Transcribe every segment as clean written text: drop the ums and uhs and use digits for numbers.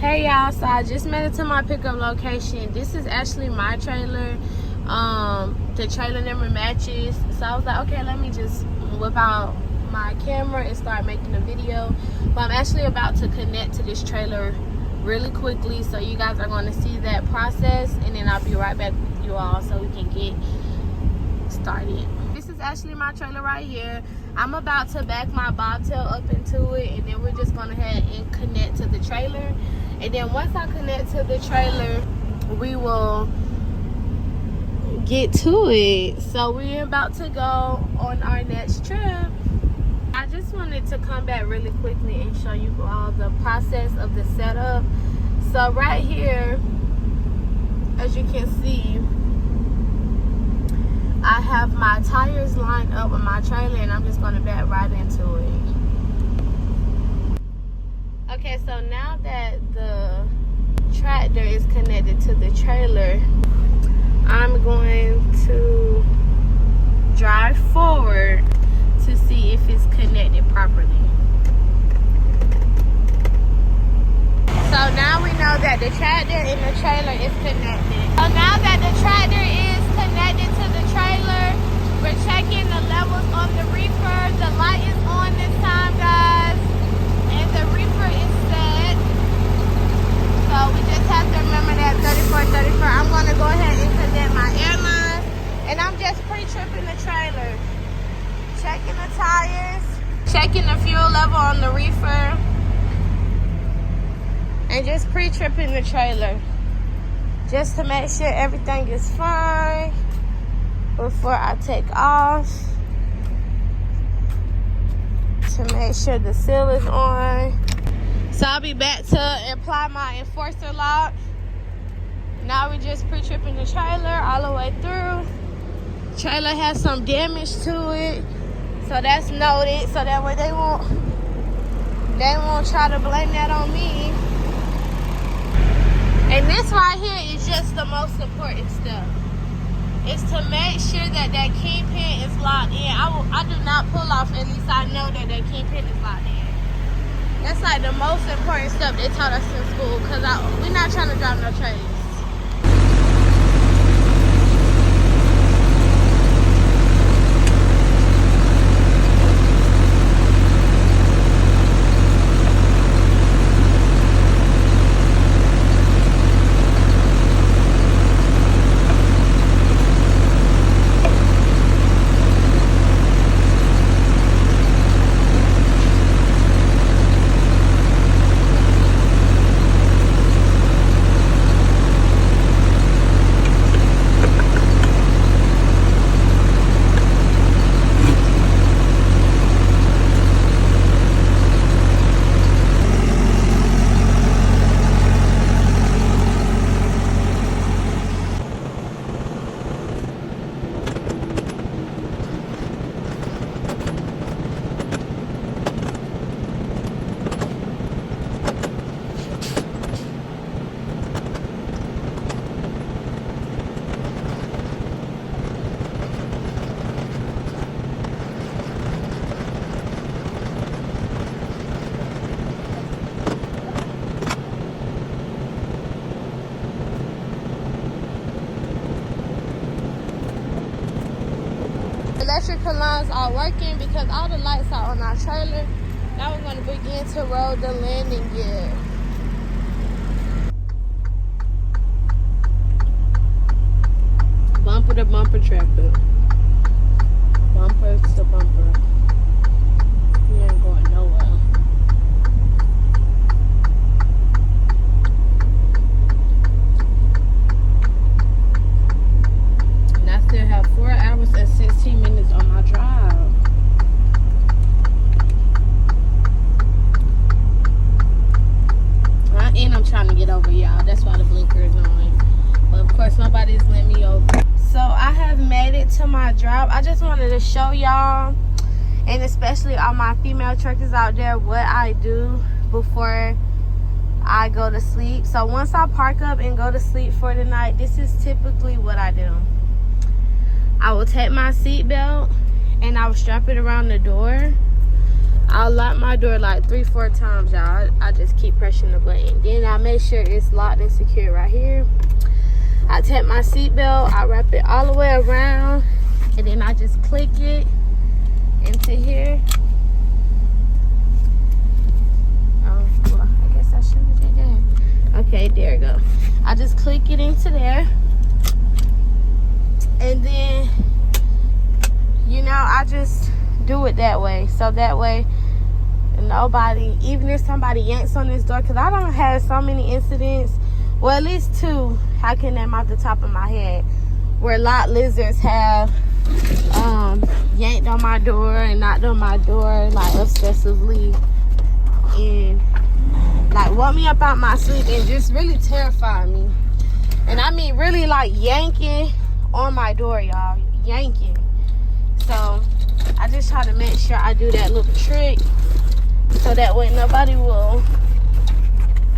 Hey y'all, so I just made it to my pickup location. This is actually my trailer. The trailer number matches, so I was like, okay, let me just whip out my camera and start making a video. But I'm actually about to connect to this trailer really quickly, so you guys are going to see that process, and then I'll be right back with you all so we can get started. This is actually my trailer right here. I'm about to back my bobtail up into it, and then we're just going to head and connect to the trailer. And then once I connect to the trailer, we will get to it. So we're about to go on our next trip. I just wanted to come back really quickly and show you all the process of the setup. So right here, as you can see, I have my tires lined up with my trailer, and I'm just going to back right into it. Okay, so now that the tractor is connected to the trailer, I'm going to drive forward to see if it's connected properly. So now we know that the tractor and the trailer is connected. So now that the tractor is connected to the trailer, we're checking the levels on the reefer. The light is on this time, guys, and the reefer is set. So we just have to remember that 34. I'm going to go ahead and connect my airlines, and I'm just pre-tripping the trailer. Checking the tires, checking the fuel level on the reefer, and just pre-tripping the trailer just to make sure everything is fine before I take off, to make sure the seal is on. So I'll be back to apply my enforcer lock. Now we're just pre-tripping the trailer all the way through. Trailer has some damage to it, so that's noted, so that way they won't try to blame that on me. And this right here is just the most important stuff. It's to make sure that that kingpin is locked in. I do not pull off, at least I know that that kingpin is locked in. That's like the most important stuff they taught us in school, because we're not trying to drive no trailers. Electrical lines are working because all the lights are on our trailer. Now we're going to begin to roll the landing gear. Bumper to bumper tractor. Bumper to bumper. We ain't going nowhere. And I still have 4 hours and 16 minutes on my drive. And I'm trying to get over, y'all. That's why the blinker is on. But of course, nobody's letting me over. So I have made it to my drop. I just wanted to show y'all, and especially all my female truckers out there, what I do before I go to sleep. So once I park up and go to sleep for the night, this is typically what I do. I will take my seatbelt and I will strap it around the door. I'll lock my door like 3-4 times, y'all. I just keep pressing the button. Then I make sure it's locked and secure right here. I take my seatbelt, I wrap it all the way around, and then I just click it into here. Oh, well, I guess I should have did that. Okay, there we go. I just click it into there. And then, you know, I just do it that way. So that way, nobody, even if somebody yanks on this door, because I don't have so many incidents, well, at least 2, I can name off the top of my head, where lot lizards have yanked on my door and knocked on my door, like, obsessively, and, like, woke me up out my sleep and just really terrified me. And I mean, really, like, yanking on my door, y'all. Yanking. So, I just try to make sure I do that little trick so that way nobody will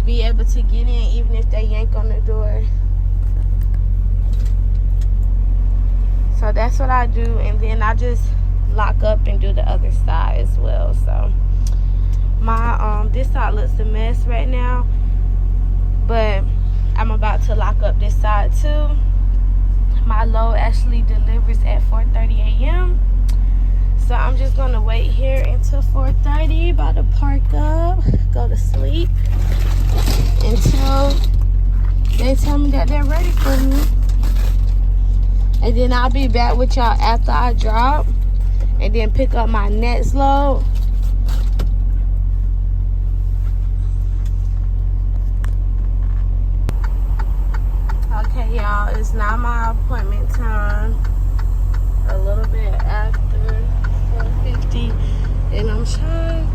be able to get in even if they yank on the door. So that's what I do, and then I just lock up and do the other side as well. So my this side looks a mess right now, but I'm about to lock up this side too. My load actually delivers at 4:30 a.m. So I'm just gonna wait here until 4:30, about to park up, go to sleep until they tell me that they're ready for me. And then I'll be back with y'all after I drop and then pick up my next load. Okay, y'all, it's now my appointment time. A little bit after 4:50, and I'm trying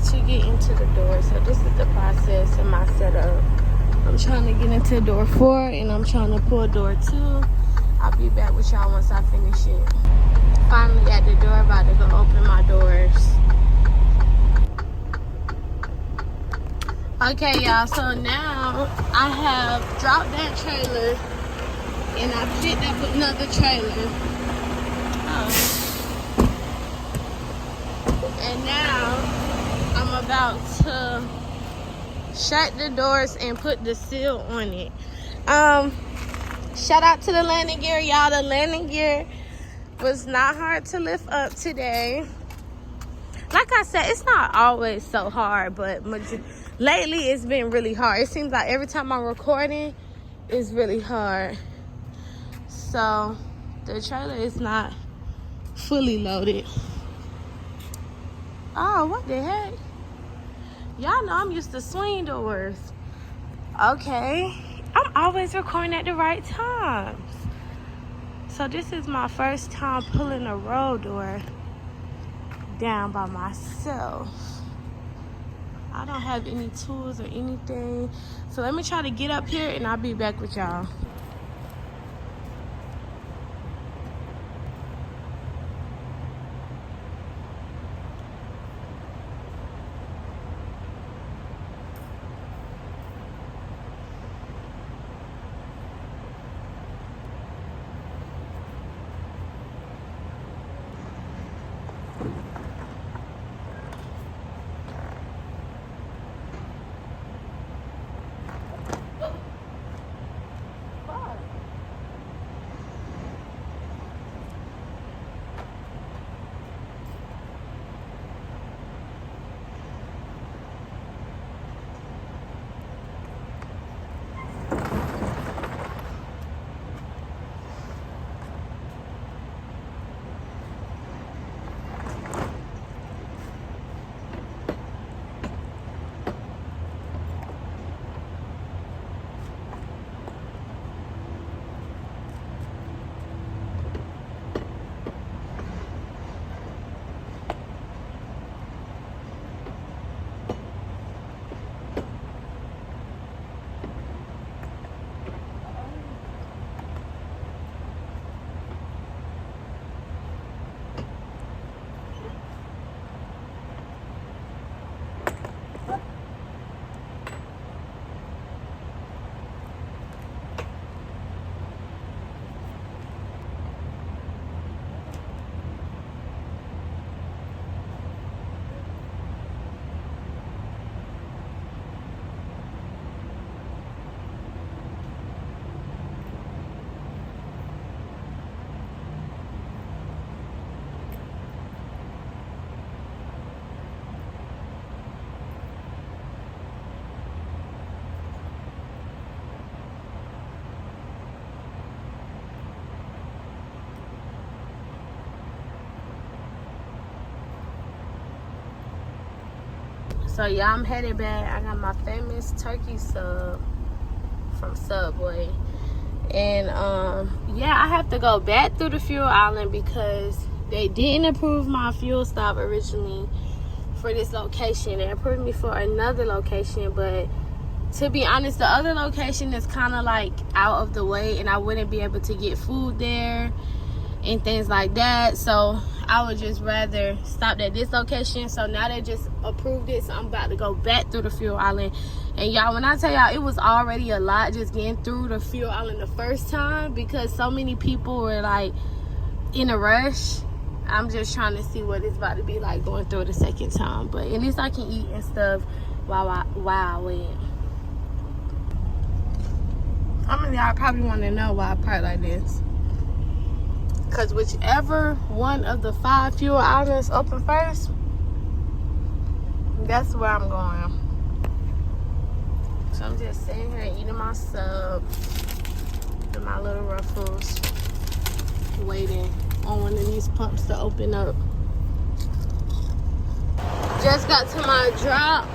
to get into the door. So this is the process of my setup. I'm trying to get into door 4, and I'm trying to pull door 2. I'll be back with y'all once I finish it. Finally at the door, about to go open my doors. Okay, y'all, so now I have dropped that trailer and I picked up another trailer. And now I'm about to shut the doors and put the seal on it. Shout out to the landing gear, y'all. The landing gear was not hard to lift up today. Like I said, it's not always so hard, but lately it's been really hard. It seems like every time I'm recording, it's really hard. So the trailer is not fully loaded. Oh, what the heck? Y'all know I'm used to swing doors. Okay, I'm always recording at the right times. So this is my first time pulling a roll door down by myself. I don't have any tools or anything. So let me try to get up here and I'll be back with y'all. So yeah, I'm headed back. I got my famous turkey sub from Subway. And yeah, I have to go back through the fuel island because they didn't approve my fuel stop originally for this location. They approved me for another location, but to be honest, the other location is kind of like out of the way and I wouldn't be able to get food there and things like that. So I would just rather stop at this location. So now they just approved it, so I'm about to go back through the fuel island. And y'all, when I tell y'all, it was already a lot just getting through the fuel island the first time because so many people were like in a rush. I'm just trying to see what it's about to be like going through it the second time, but at least I can eat and stuff while I wait. Some of y'all probably want to know why I park like this. Because whichever one of the 5 fuel outlets open first, that's where I'm going. So I'm just sitting here eating my sub and my little Ruffles, waiting on one of these pumps to open up. Just got to my drop.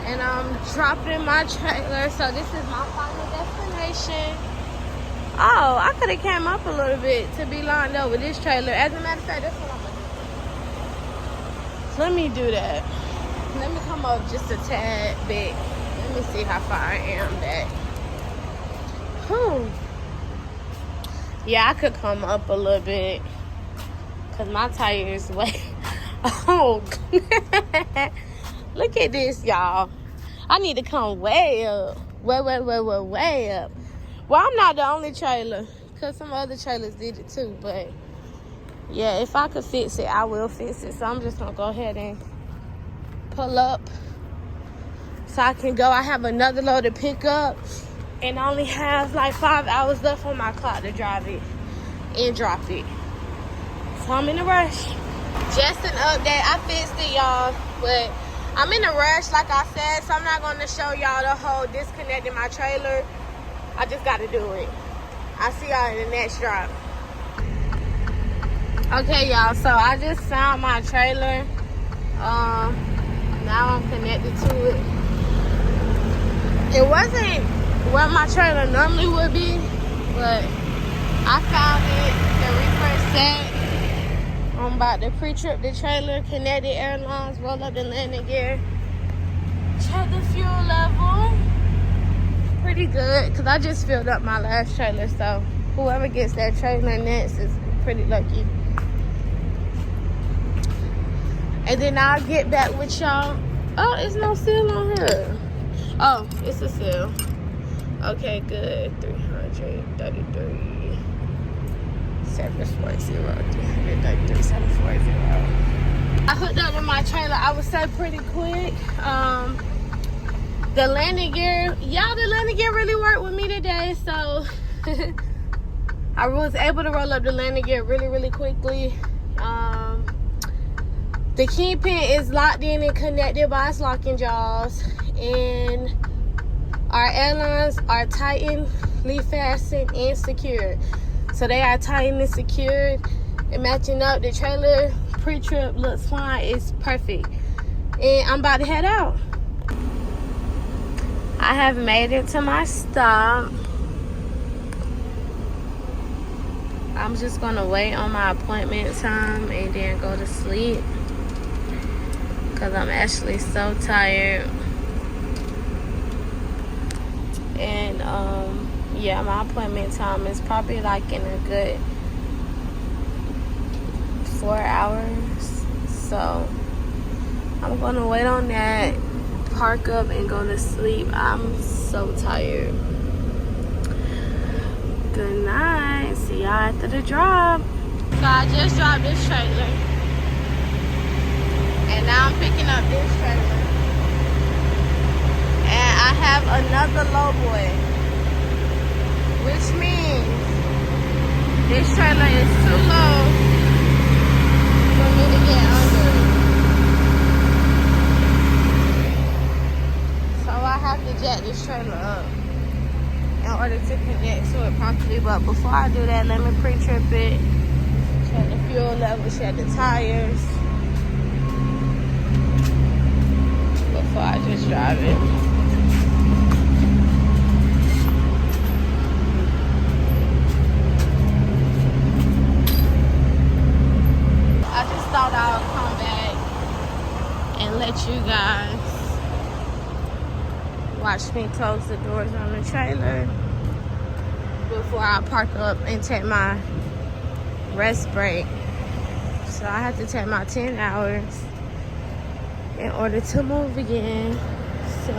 And I'm dropping my trailer, so this is my final destination. Oh, I could have came up a little bit to be lined up with this trailer. As a matter of fact, that's what I'm gonna do. Let me do that. Let me come up just a tad bit. Let me see how far I am back. Whew. Yeah, I could come up a little bit because my tire is way. Oh, look at this, y'all. I need to come way up. Way up. Well, I'm not the only trailer because some other trailers did it too. But, yeah, if I could fix it, I will fix it. So I'm just going to go ahead and pull up so I can go. I have another load to pick up and I only have like 5 hours left on my clock to drive it and drop it. So I'm in a rush. Just an update. I fixed it, y'all, but I'm in a rush, like I said, so I'm not going to show y'all the whole disconnecting my trailer. I just got to do it. I'll see y'all in the next drop. Okay, y'all, so I just found my trailer. Now I'm connected to it. It wasn't where my trailer normally would be, but I found it. The refresh set. I'm about to pre-trip the trailer, Connected Airlines, roll up the landing gear, check the fuel level. Pretty good, because I just filled up my last trailer, so whoever gets that trailer next is pretty lucky. And then I'll get back with y'all. Oh, it's no seal on here. Oh, it's a seal. Okay, good. 333. 740. I hooked up to my trailer, I would say pretty quick. The landing gear, y'all, the landing gear really worked with me today, so I was able to roll up the landing gear really quickly. The kingpin is locked in and connected by its locking jaws, and our airlines are tightened, leaf fastened, and secured. So they are tightened and secured and matching up. The trailer pre-trip looks fine. It's perfect. And I'm about to head out. I have made it to my stop. I'm just going to wait on my appointment time and then go to sleep because I'm actually so tired. And, yeah, my appointment time is probably like in a good 4 hours. So I'm gonna wait on that, park up, and go to sleep. I'm so tired. Good night. See y'all after the drop. So I just dropped this trailer. And now I'm picking up this trailer. And I have another low boy. Which means this trailer is too low for me to get under. So I have to jack this trailer up in order to connect to it properly. But before I do that, let me pre-trip it, check the fuel level, check the tires. before I just drive it. I just thought I would come back and let you guys watch me close the doors on the trailer before I park up and take my rest break. So I have to take my 10 hours in order to move again. So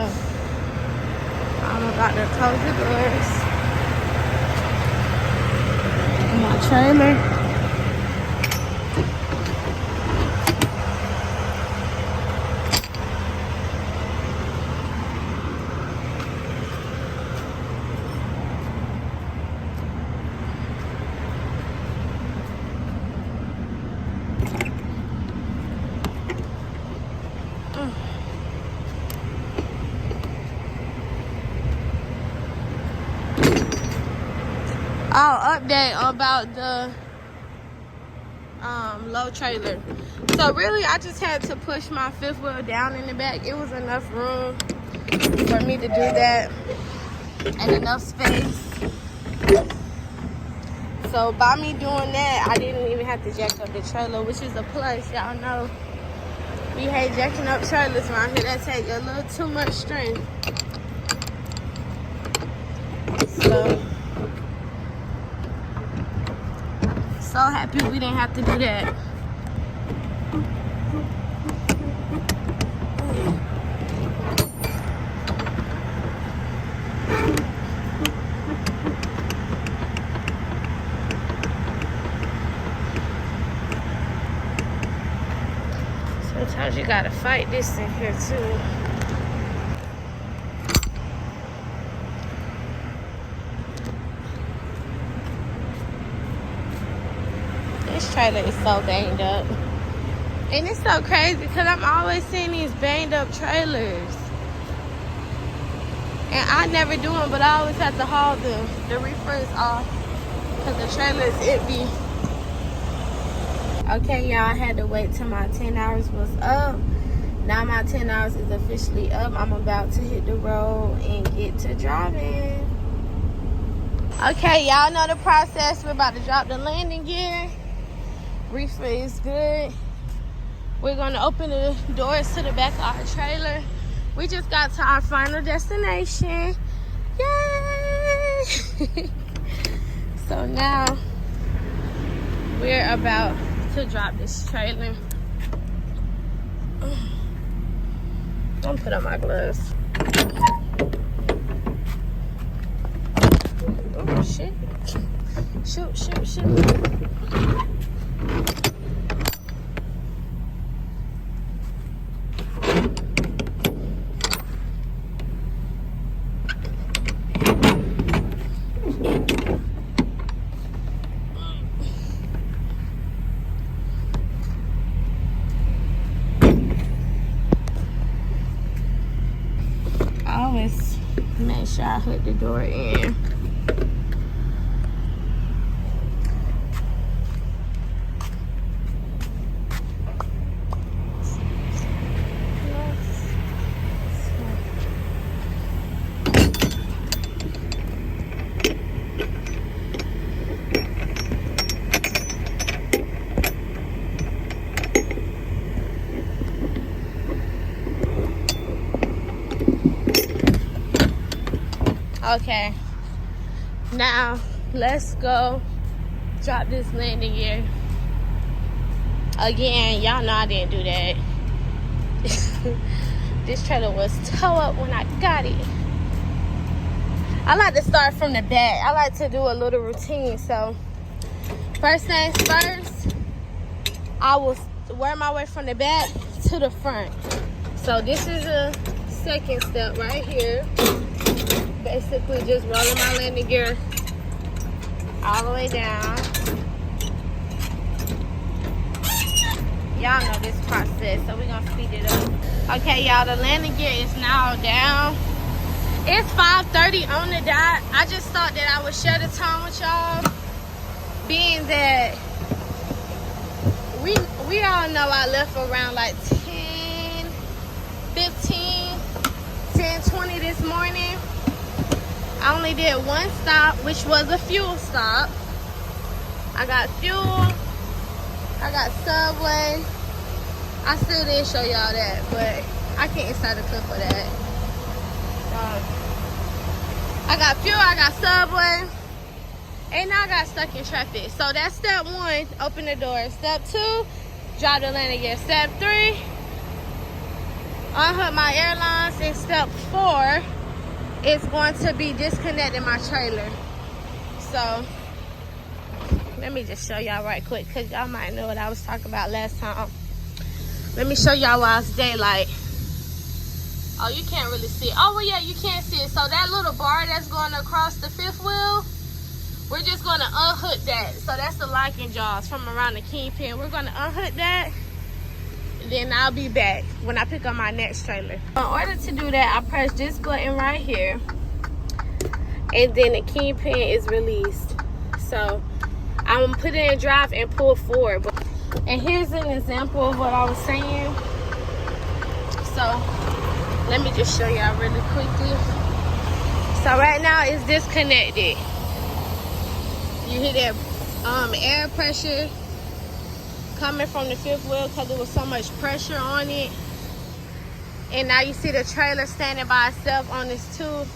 I'm about to close the doors on my trailer. I'll update about the low trailer. So really I just had to push my fifth wheel down in the back. It was enough room for me to do that and enough space. So by me doing that, I didn't even have to jack up the trailer, which is a plus. Y'all know we hate jacking up trailers around here. That take a little too much strength. So happy we didn't have to do that. Sometimes you gotta fight this in here too. This trailer is so banged up. And it's so crazy because I'm always seeing these banged up trailers. And I never do them, but I always have to haul the reefers off because the trailer is empty. Okay, y'all, I had to wait till my 10 hours was up. Now my 10 hours is officially up. I'm about to hit the road and get to driving. Okay, y'all know the process. We're about to drop the landing gear. Reefer is good. We're gonna open the doors to the back of our trailer. We just got to our final destination. Yay! So now we're about to drop this trailer. I'm gonna put on my gloves. Oh shit. Shoot. Always make sure I hook the door in. Okay, now let's go drop this landing gear. Again, y'all know I didn't do that. This trailer was tow up when I got it. I like to start from the back. I like to do a little routine. So first things first, I will work my way from the back to the front. So this is a second step right here. Basically just rolling my landing gear all the way down. Y'all know this process, so we're gonna speed it up. Okay, y'all, the landing gear is now down. It's 5:30 on the dot. I just thought that I would share the time with y'all, being that we all know I left around like 10, 15 10:20 this morning. I only did one stop, which was a fuel stop. I got fuel. I got Subway. I still didn't show y'all that, but I can't start a clip for that. I got fuel, I got Subway, and now I got stuck in traffic. So that's step 1, open the door. Step 2, drive the landing gear. Step 3, unhook my airlines. And step 4 is going to be disconnecting my trailer. So let me just show y'all right quick, because y'all might know what I was talking about last time. Let me show y'all while it's daylight. Oh, you can't really see it. Oh, well, yeah, you can't see it. So that little bar that's going across the 5th wheel, we're just going to unhook that. So that's the locking jaws from around the kingpin. We're going to unhook that. Then I'll be back when I pick up my next trailer. In order to do that, I press this button right here. And then the kingpin is released. So I'm going to put it in drive and pull forward. And here's an example of what I was saying. So let me just show y'all really quickly. So right now it's disconnected. You hear that air pressure coming from the 5th wheel because there was so much pressure on it. And now you see the trailer standing by itself on its 2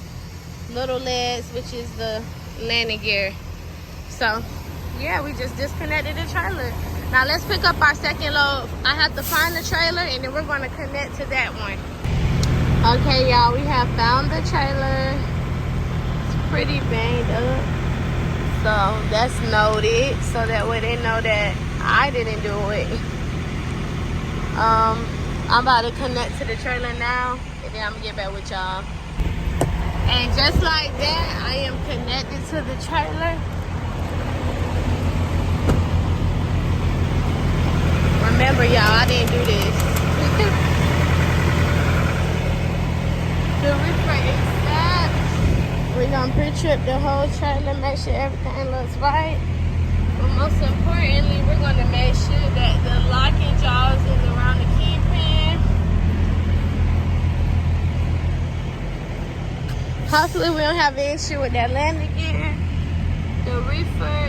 little legs, which is the landing gear. So yeah, we just disconnected the trailer. Now let's pick up our second load. I have to find the trailer and then we're going to connect to that one. Okay, y'all, we have found the trailer. It's pretty banged up. So that's noted, so that way they know that I didn't do it. I'm about to connect to the trailer now, and then I'm gonna get back with y'all. And just like that, I am connected to the trailer. Remember, y'all, I didn't do this. The reefer is set. We're gonna pre-trip the whole trailer, make sure everything looks right. But most importantly, we're gonna make sure that the locking jaws is around the kingpin. Hopefully we don't have an issue with that landing gear. The reefer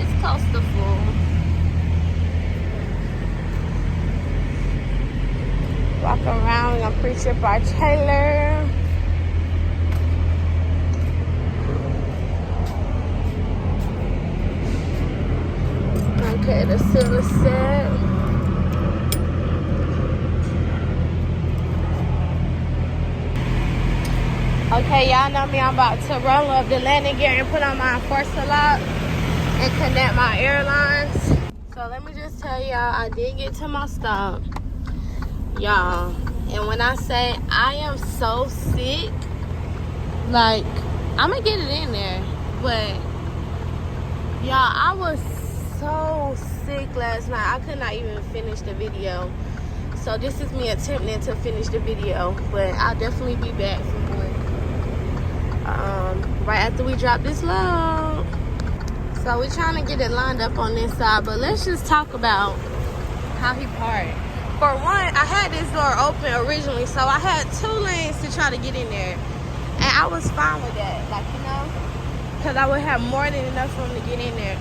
it's close to full. Walk around, we're gonna pre-trip our trailer. Okay, the seal is set. Okay, y'all know me, I'm about to roll up the landing gear and put on my enforcer lock and connect my airlines. So let me just tell y'all, I did get to my stop. Y'all, and when I say I am so sick, like, I'm gonna get it in there, but y'all, I was so sick last night. I could not even finish the video. So this is me attempting to finish the video, but I'll definitely be back for more. Right after we drop this load. So we're trying to get it lined up on this side, but let's just talk about how he parked. For one, I had this door open originally, so I had 2 lanes to try to get in there. And I was fine with that, like, you know, because I would have more than enough room to get in there.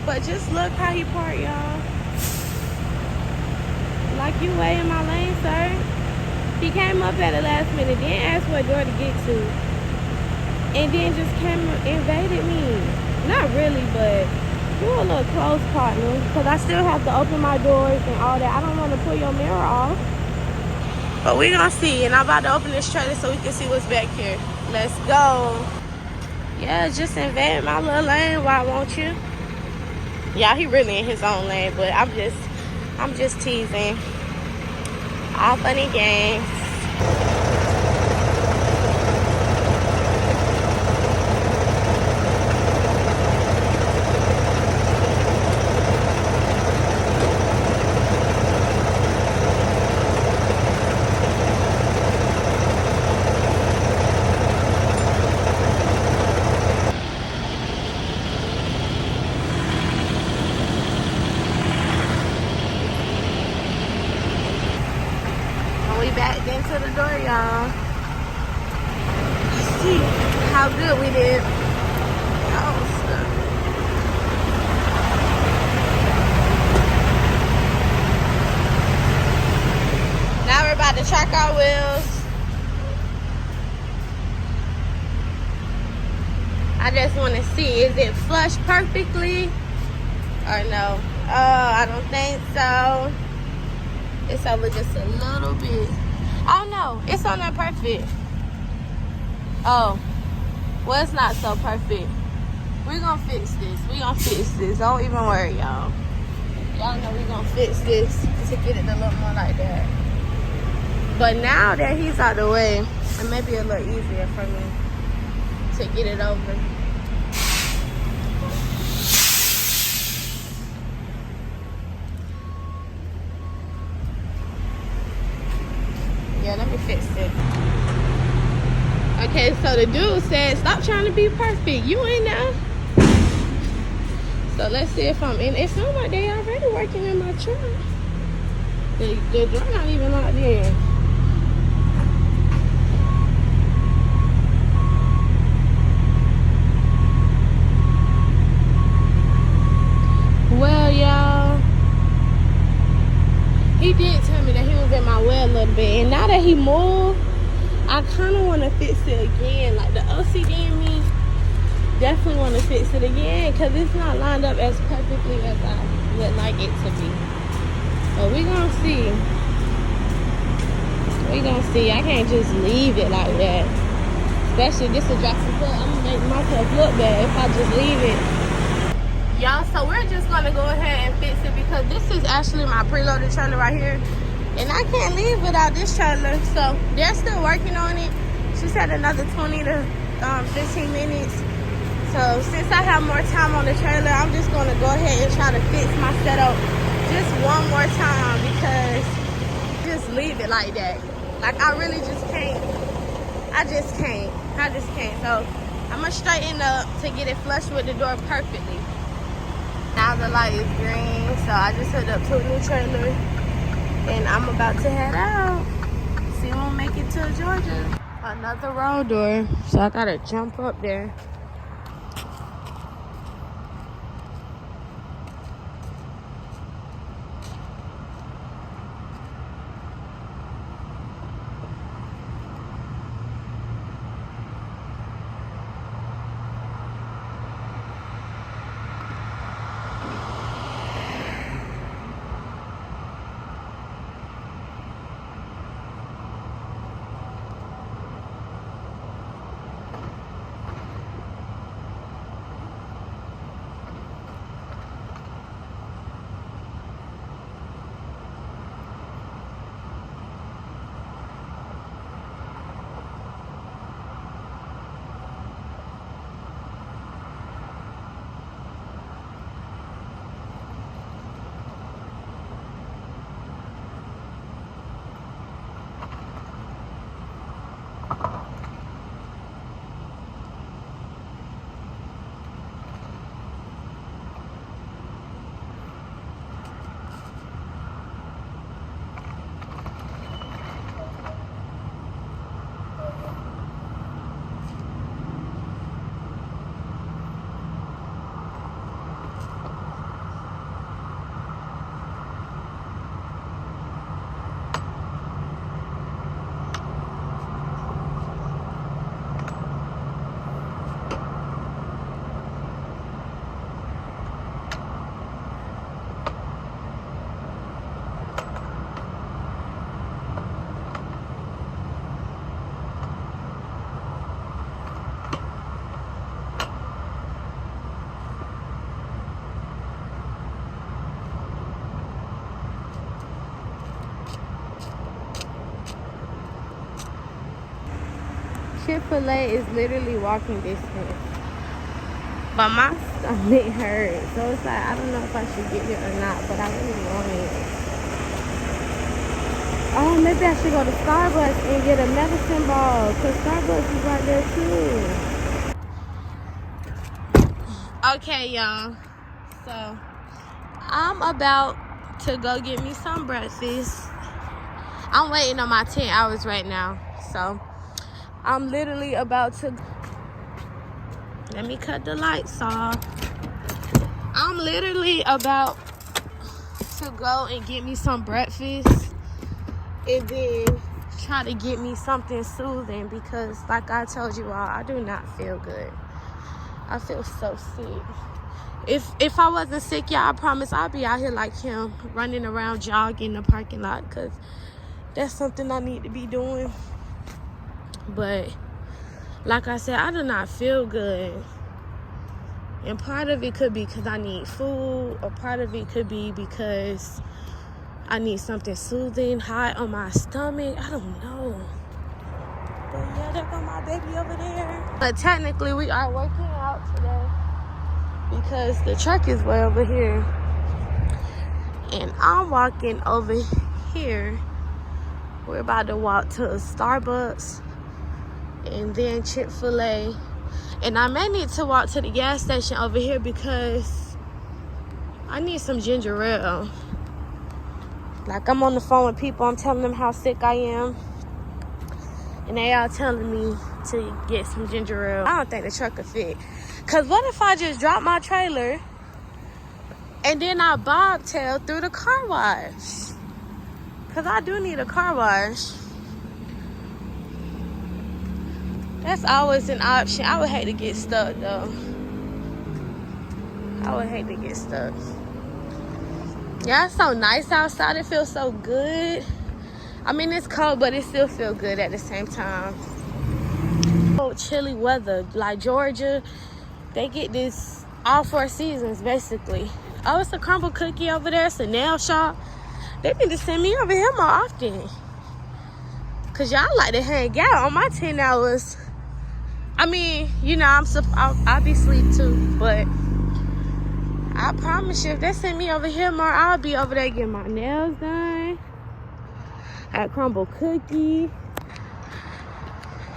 But just look how he parked, y'all. Like, you way in my lane, sir. He came up at the last minute, didn't ask what door to get to. And then just came and invaded me. Not really, but you a little close, partner. Because I still have to open my doors and all that. I don't want to pull your mirror off. But we're going to see. And I'm about to open this trailer so we can see what's back here. Let's go. Yeah, just invade my little lane. Why won't you? Yeah, he really in his own lane, but I'm just teasing. All funny games. Back into the door, how good we did. Oh, stuff. Now we're about to track our wheels. I just want to see, is it flush perfectly or no? Oh, I don't think so. It's over just a little bit. Oh no, it's on there perfect. Oh, well, it's not so perfect. We're gonna fix this. We're gonna fix this. Don't even worry, y'all. Y'all know we're gonna fix this to get it to look more like that. But now that he's out the way, it may be a little easier for me to get it over. Yeah, let me fix it. Okay, so the dude said, stop trying to be perfect. You ain't now. So let's see if I'm in. It sounds like they already working in my truck. The door not even locked in. Well, y'all, he did tell me that he was in my way a little bit, and now that he moved, I kind of want to fix it again. Like the OCD in me definitely want to fix it again because it's not lined up as perfectly as I would like it to be. But we gonna see. We gonna see. I can't just leave it like that. Especially this is drop some foot. I'm gonna make myself look bad if I just leave it. Y'all, so we're just gonna go ahead and fix it because this is actually my preloaded trailer right here. And I can't leave without this trailer. So they're still working on it. She said another 20 to 15 minutes. So since I have more time on the trailer, I'm just gonna go ahead and try to fix my setup just one more time because just leave it like that. Like I really just can't. I just can't. So I'm gonna straighten up to get it flush with the door perfectly. Now the light is green, so I just hooked up to a new trailer and I'm about to head out. See when we make it to Georgia. Another road door, so I gotta jump up there. Chick-fil-A is literally walking distance. But my stomach hurts. So it's like, I don't know if I should get it or not, but I really want it. Oh, maybe I should go to Starbucks and get a medicine ball, because Starbucks is right there too. Okay, y'all. So, I'm about to go get me some breakfast. I'm waiting on my 10 hours right now. So, I'm literally about to... Let me cut the lights off. I'm literally about to go and get me some breakfast and then try to get me something soothing because like I told you all, I do not feel good. I feel so sick. If I wasn't sick, y'all, I promise I'd be out here like him, running around jogging in the parking lot because that's something I need to be doing. But like I said, I do not feel good. And part of it could be because I need food, or part of it could be because I need something soothing, hot on my stomach. I don't know. But yeah, there go my baby over there. But technically, we are working out today because the truck is way over here. And I'm walking over here. We're about to walk to a Starbucks and then Chick-fil-A. And I may need to walk to the gas station over here because I need some ginger ale. Like, I'm on the phone with people, I'm telling them how sick I am. And they all telling me to get some ginger ale. I don't think the truck could fit. Because what if I just drop my trailer and then I bobtail through the car wash? Because I do need a car wash. That's always an option. I would hate to get stuck, though. I would hate to get stuck. Yeah, it's so nice outside. It feels so good. I mean, it's cold, but it still feels good at the same time. Oh, chilly weather. Like Georgia, they get this all 4 seasons, basically. Oh, it's a crumble cookie over there. It's a nail shop. They need to send me over here more often. Because y'all like to hang out on my 10 hours. I mean, you know, I'll be asleep too, but I promise you, if they send me over here more, I'll be over there getting my nails done at Crumble Cookie.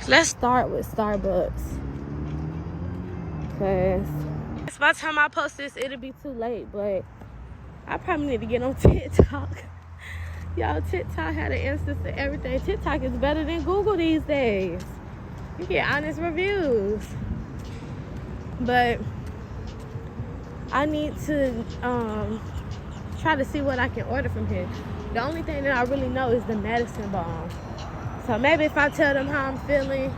Let's start with Starbucks, because by the time I post this, it'll be too late, but I probably need to get on TikTok. Y'all, TikTok had an answer to everything. TikTok is better than Google these days. You get honest reviews. But I need to try to see what I can order from here. The only thing that I really know is the medicine bomb. So maybe if I tell them how I'm feeling,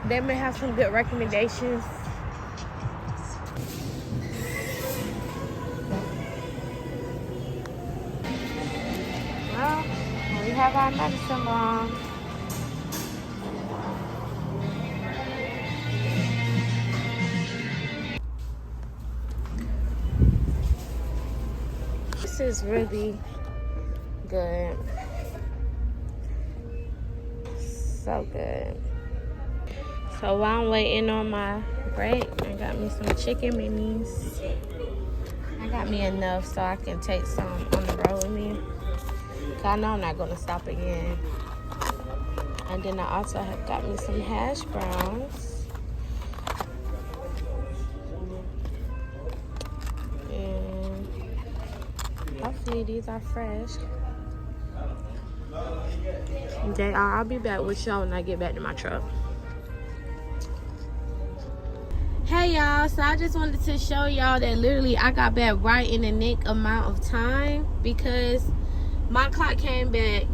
they may have some good recommendations. Well, we have our medicine bomb. This is really good. So good. So while I'm waiting on my break, I got me some chicken minis. I got me enough so I can take some on the road with me. Cause I know I'm not gonna stop again. And then I also have got me some hash browns. Hopefully these are fresh. They are. I'll be back with y'all when I get back to my truck. Hey y'all, so I just wanted to show y'all that literally I got back right in the nick amount of time because my clock came back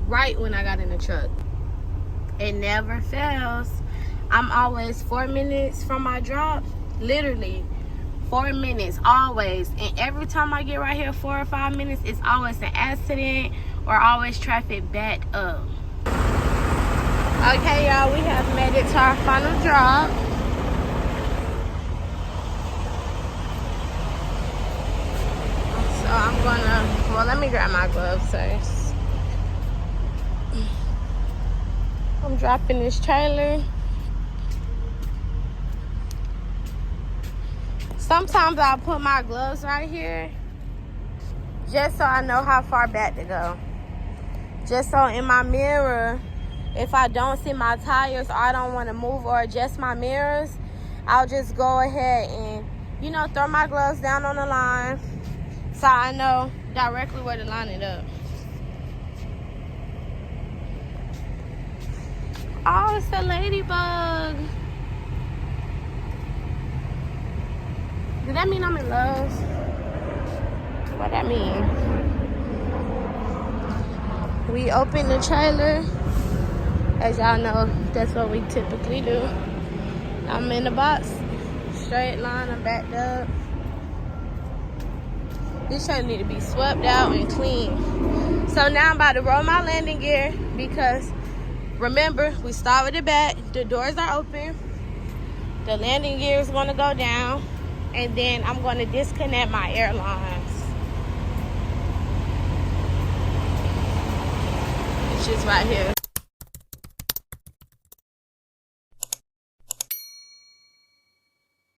right when I got in the truck. It never fails. I'm always 4 minutes from my drop. Literally 4 minutes, always. And every time I get right here 4 or 5 minutes, it's always an accident or always traffic backed up. Okay, y'all, we have made it to our final drop. So I'm gonna, well, let me grab my gloves first. I'm dropping this trailer. Sometimes I'll put my gloves right here just so I know how far back to go. Just so in my mirror, if I don't see my tires or I don't want to move or adjust my mirrors, I'll just go ahead and, you know, throw my gloves down on the line so I know directly where to line it up. Oh, it's a ladybug. Did that mean I'm in love? What that mean? We open the trailer. As y'all know, that's what we typically do. I'm in the box. Straight line, I'm backed up. This trailer need to be swept out and clean. So now I'm about to roll my landing gear because remember, we start with the back. The doors are open. The landing gear is going to go down. And then I'm going to disconnect my airlines. It's just right here.